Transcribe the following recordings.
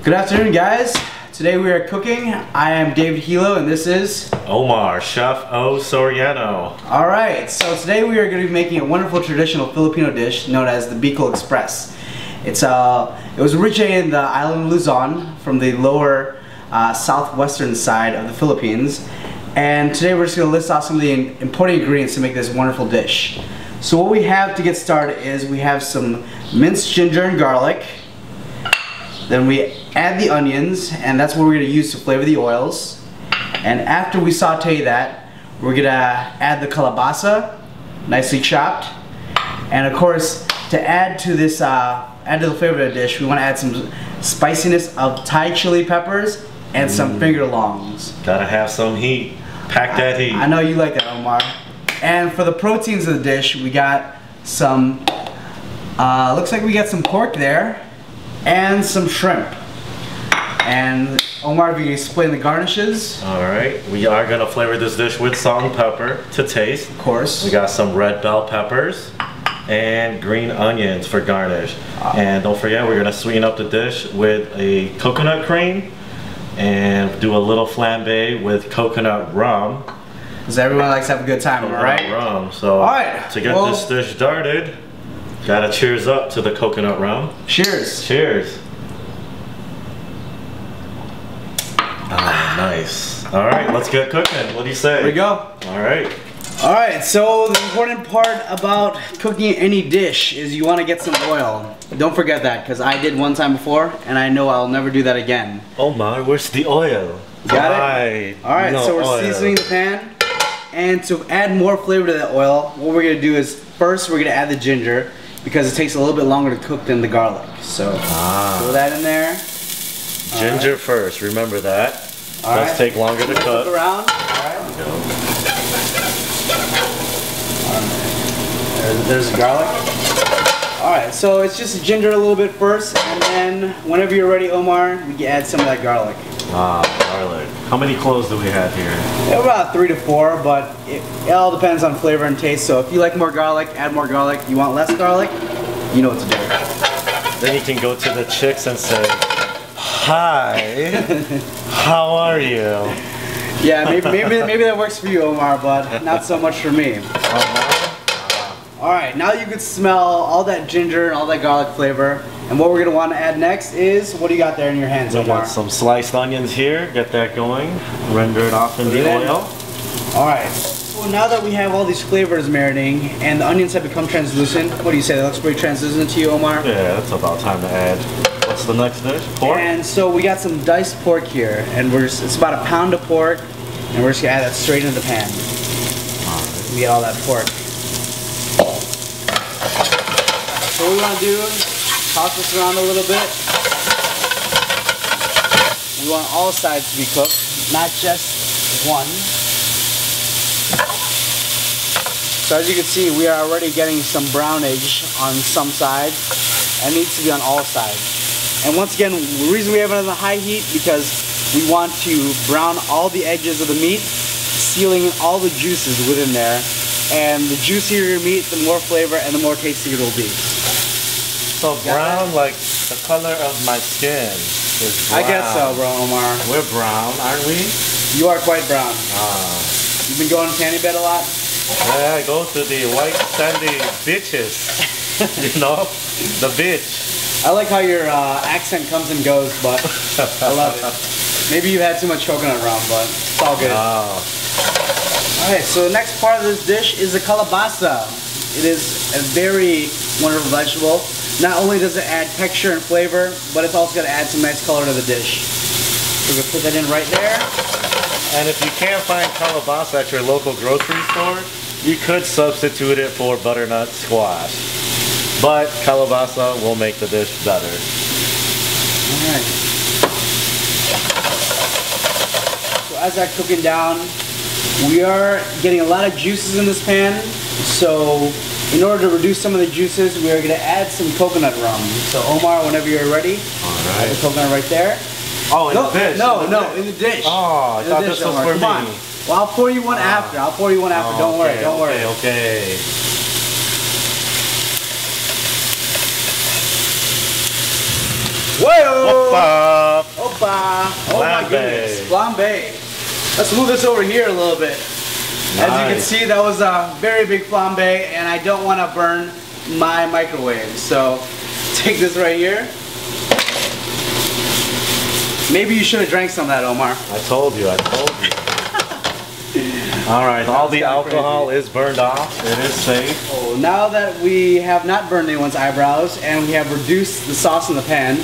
Good afternoon, guys. Today we are cooking. I am David Hilo and this is Omar, Chef O Soriano. Alright, so today we are going to be making a wonderful traditional Filipino dish known as the Bicol Express. It was originated in the island of Luzon from the lower southwestern side of the Philippines. And today we're just going to list off some of the important ingredients to make this wonderful dish. So what we have to get started is we have some minced ginger and garlic. Then we add the onions, and that's what we're going to use to flavor the oils. And after we saute that, we're going to add the kalabasa, nicely chopped. And of course, to add to this, add to the flavor of the dish, we want to add some spiciness of Thai chili peppers and some fingerlongs. Gotta have some heat. Pack that heat. I know you like that, Omar. And for the proteins of the dish, we got some, looks like we got some pork there, and some shrimp. And Omar, if you can explain the garnishes. Alright, we are gonna flavor this dish with salt and pepper to taste. Of course. We got some red bell peppers and green onions for garnish. And don't forget, we're gonna sweeten up the dish with a coconut cream and do a little flambe with coconut rum. Because everyone likes to have a good time, alright? Rum. So to get this dish started, gotta cheers up to the coconut rum. Cheers. Cheers. Ah, nice. Alright, let's get cooking. What do you say? Here we go. Alright. Alright, so the important part about cooking any dish is you want to get some oil. Don't forget that, because I did one time before, and I know I'll never do that again. Omar, where's the oil? Got it? Alright, no so we're oil. seasoning the pan. And to add more flavor to that oil, what we're going to do is, first we're going to add the ginger, because it takes a little bit longer to cook than the garlic. So, throw that in there. Ginger first, remember that. Does take longer to cook. Around. There's the garlic. Alright, so it's just ginger a little bit first, and then whenever you're ready, Omar, we can add some of that garlic. Garlic. How many cloves do we have here? About 3 to 4, but it all depends on flavor and taste. So if you like more garlic, add more garlic. You want less garlic, you know what to do. Then you can go to the chicks and say, "Hi, how are you?" Yeah, maybe that works for you, Omar, but not so much for me. Alright, now you can smell all that ginger and all that garlic flavor. And what we're going to want to add next is, what do you got there in your hands, We Omar? got some sliced onions here. Get that going. Render it off in the oil. Alright, so now that we have all these flavors marinating and the onions have become translucent, what do you say? That looks pretty translucent to you, Omar? Yeah, it's about time to add. What's the next dish? Pork? And so we got some diced pork here, and it's about 1 pound of pork, and we're just going to add that straight into the pan. We get all that pork. So what we want to do, toss this around a little bit. We want all sides to be cooked, not just one. So as you can see, we are already getting some brownage on some sides, and it needs to be on all sides. And once again, the reason we have it on the high heat, because we want to brown all the edges of the meat, sealing all the juices within there. And the juicier your meat, the more flavor and the more tasty it will be. So brown, like the color of my skin is brown. I guess so, bro, Omar. We're brown, aren't we? You are quite brown. You've been going to tanning bed a lot? Yeah, I go to the white sandy beaches. You know? The beach. I like how your accent comes and goes, but I love it. Maybe you had too much coconut rum, but it's all good. Alright, so the next part of this dish is the kalabasa. It is a very wonderful vegetable. Not only does it add texture and flavor, but it's also going to add some nice color to the dish. So we're going to put that in right there. And if you can't find kalabasa at your local grocery store, you could substitute it for butternut squash. But kalabasa will make the dish better. Alright. So as that's cooking down, we are getting a lot of juices in this pan. So in order to reduce some of the juices, we are going to add some coconut rum. So Omar, whenever you're ready, add the coconut right there. Oh, in the dish? No, in the dish. Oh, I thought this was for me. Come on. Well, I'll pour you one after. I'll pour you one after. Don't worry, don't worry. Okay. Whoa! Opa! Opa! Oh my goodness. Flambe. Let's move this over here a little bit. As you can see, that was a very big flambe, and I don't want to burn my microwave. So take this right here. Maybe you should have drank some of that, Omar. I told you. All right, all the alcohol is burned off. It is safe. Oh, now that we have not burned anyone's eyebrows and we have reduced the sauce in the pan,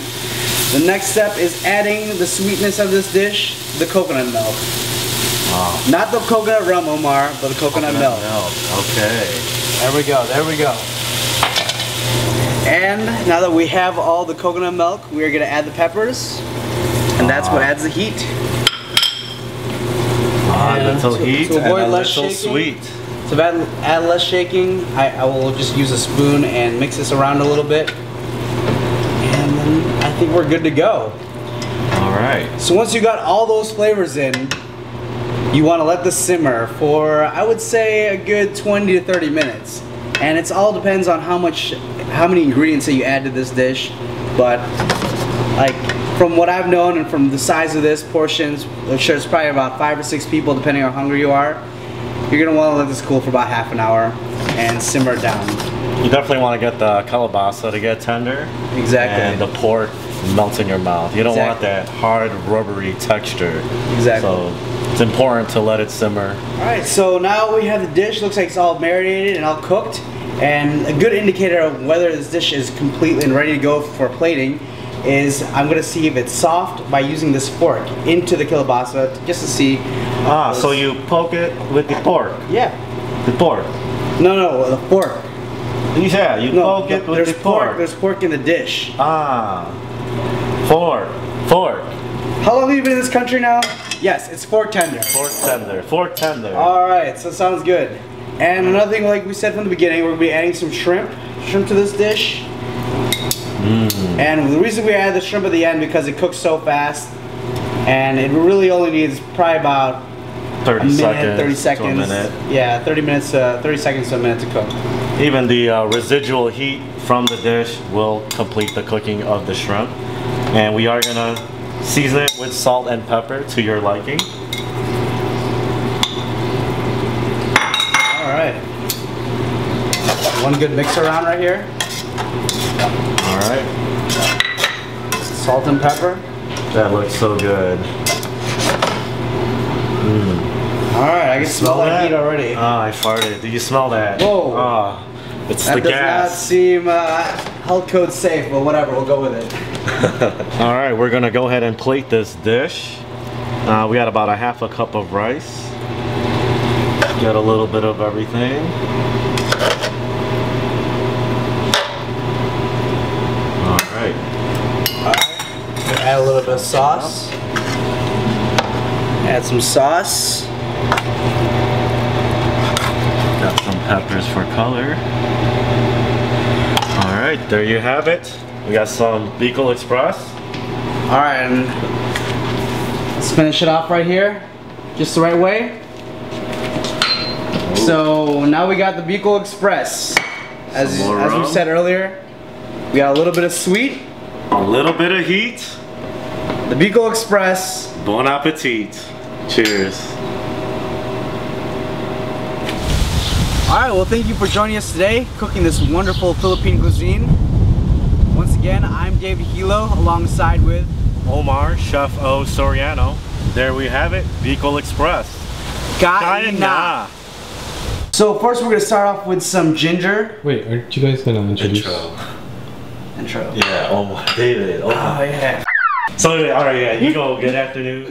the next step is adding the sweetness of this dish, the coconut milk. Wow. Not the coconut rum, Omar, but the coconut milk. Okay. There we go, there we go. And now that we have all the coconut milk, we are going to add the peppers. And that's what adds the heat. A little heat to avoid and a less little shaking, sweet. To add less shaking, I will just use a spoon and mix this around a little bit. And then I think we're good to go. Alright. So once you got all those flavors in, you want to let this simmer for, I would say, a good 20 to 30 minutes. And it all depends on how many ingredients that you add to this dish. But like, from what I've known and from the size of this portions, I'm sure it's probably about 5 or 6 people depending on how hungry you are. You're going to want to let this cool for about half an hour and simmer it down. You definitely want to get the kalabasa to get tender. Exactly. And the pork melts in your mouth. You don't want that hard rubbery texture. Exactly. So it's important to let it simmer. Alright, so now we have the dish. Looks like it's all marinated and all cooked. And a good indicator of whether this dish is completely and ready to go for plating is I'm going to see if it's soft by using this fork into the kielbasa just to see. So you poke it with the pork? Yeah. The pork? No, the fork. Yeah, you poke it with the pork. There's pork in the dish. Fork. How long have you been in this country now? Yes, it's fork tender. Fork tender. Alright, so sounds good. And another thing, like we said from the beginning, we're going to be adding some shrimp to this dish. And the reason we add the shrimp at the end because it cooks so fast, and it really only needs probably about 30 seconds to a minute. Yeah, 30 seconds to a minute to cook. Even the residual heat from the dish will complete the cooking of the shrimp. And we are gonna season it with salt and pepper to your liking. Alright. One good mix around right here. Alright. Salt and pepper. That looks so good. Alright, I can smell that heat already. I farted. Do you smell that? Whoa. It's that the gas. That does not seem health code safe, but whatever, we'll go with it. Alright, we're going to go ahead and plate this dish. We got about a half a cup of rice. Get a little bit of everything. Alright. Add a little bit of sauce. Add some sauce. Got some peppers for color. Alright, there you have it. We got some Bicol Express. Alright, and let's finish it off right here. Just the right way. Ooh. So now we got the Bicol Express. As we said earlier, we got a little bit of sweet. A little bit of heat. The Bicol Express. Bon appetit. Cheers. Alright, well thank you for joining us today, cooking this wonderful Philippine cuisine. Once again, I'm David Hilo, alongside with Omar, Chef O Soriano. There we have it, Bicol Express. Kain na! So first we're going to start off with some ginger. Wait, aren't you guys going to introduce? Intro. Yeah, Omar, David. Omar. Oh yeah. So alright, yeah, you go. Good afternoon.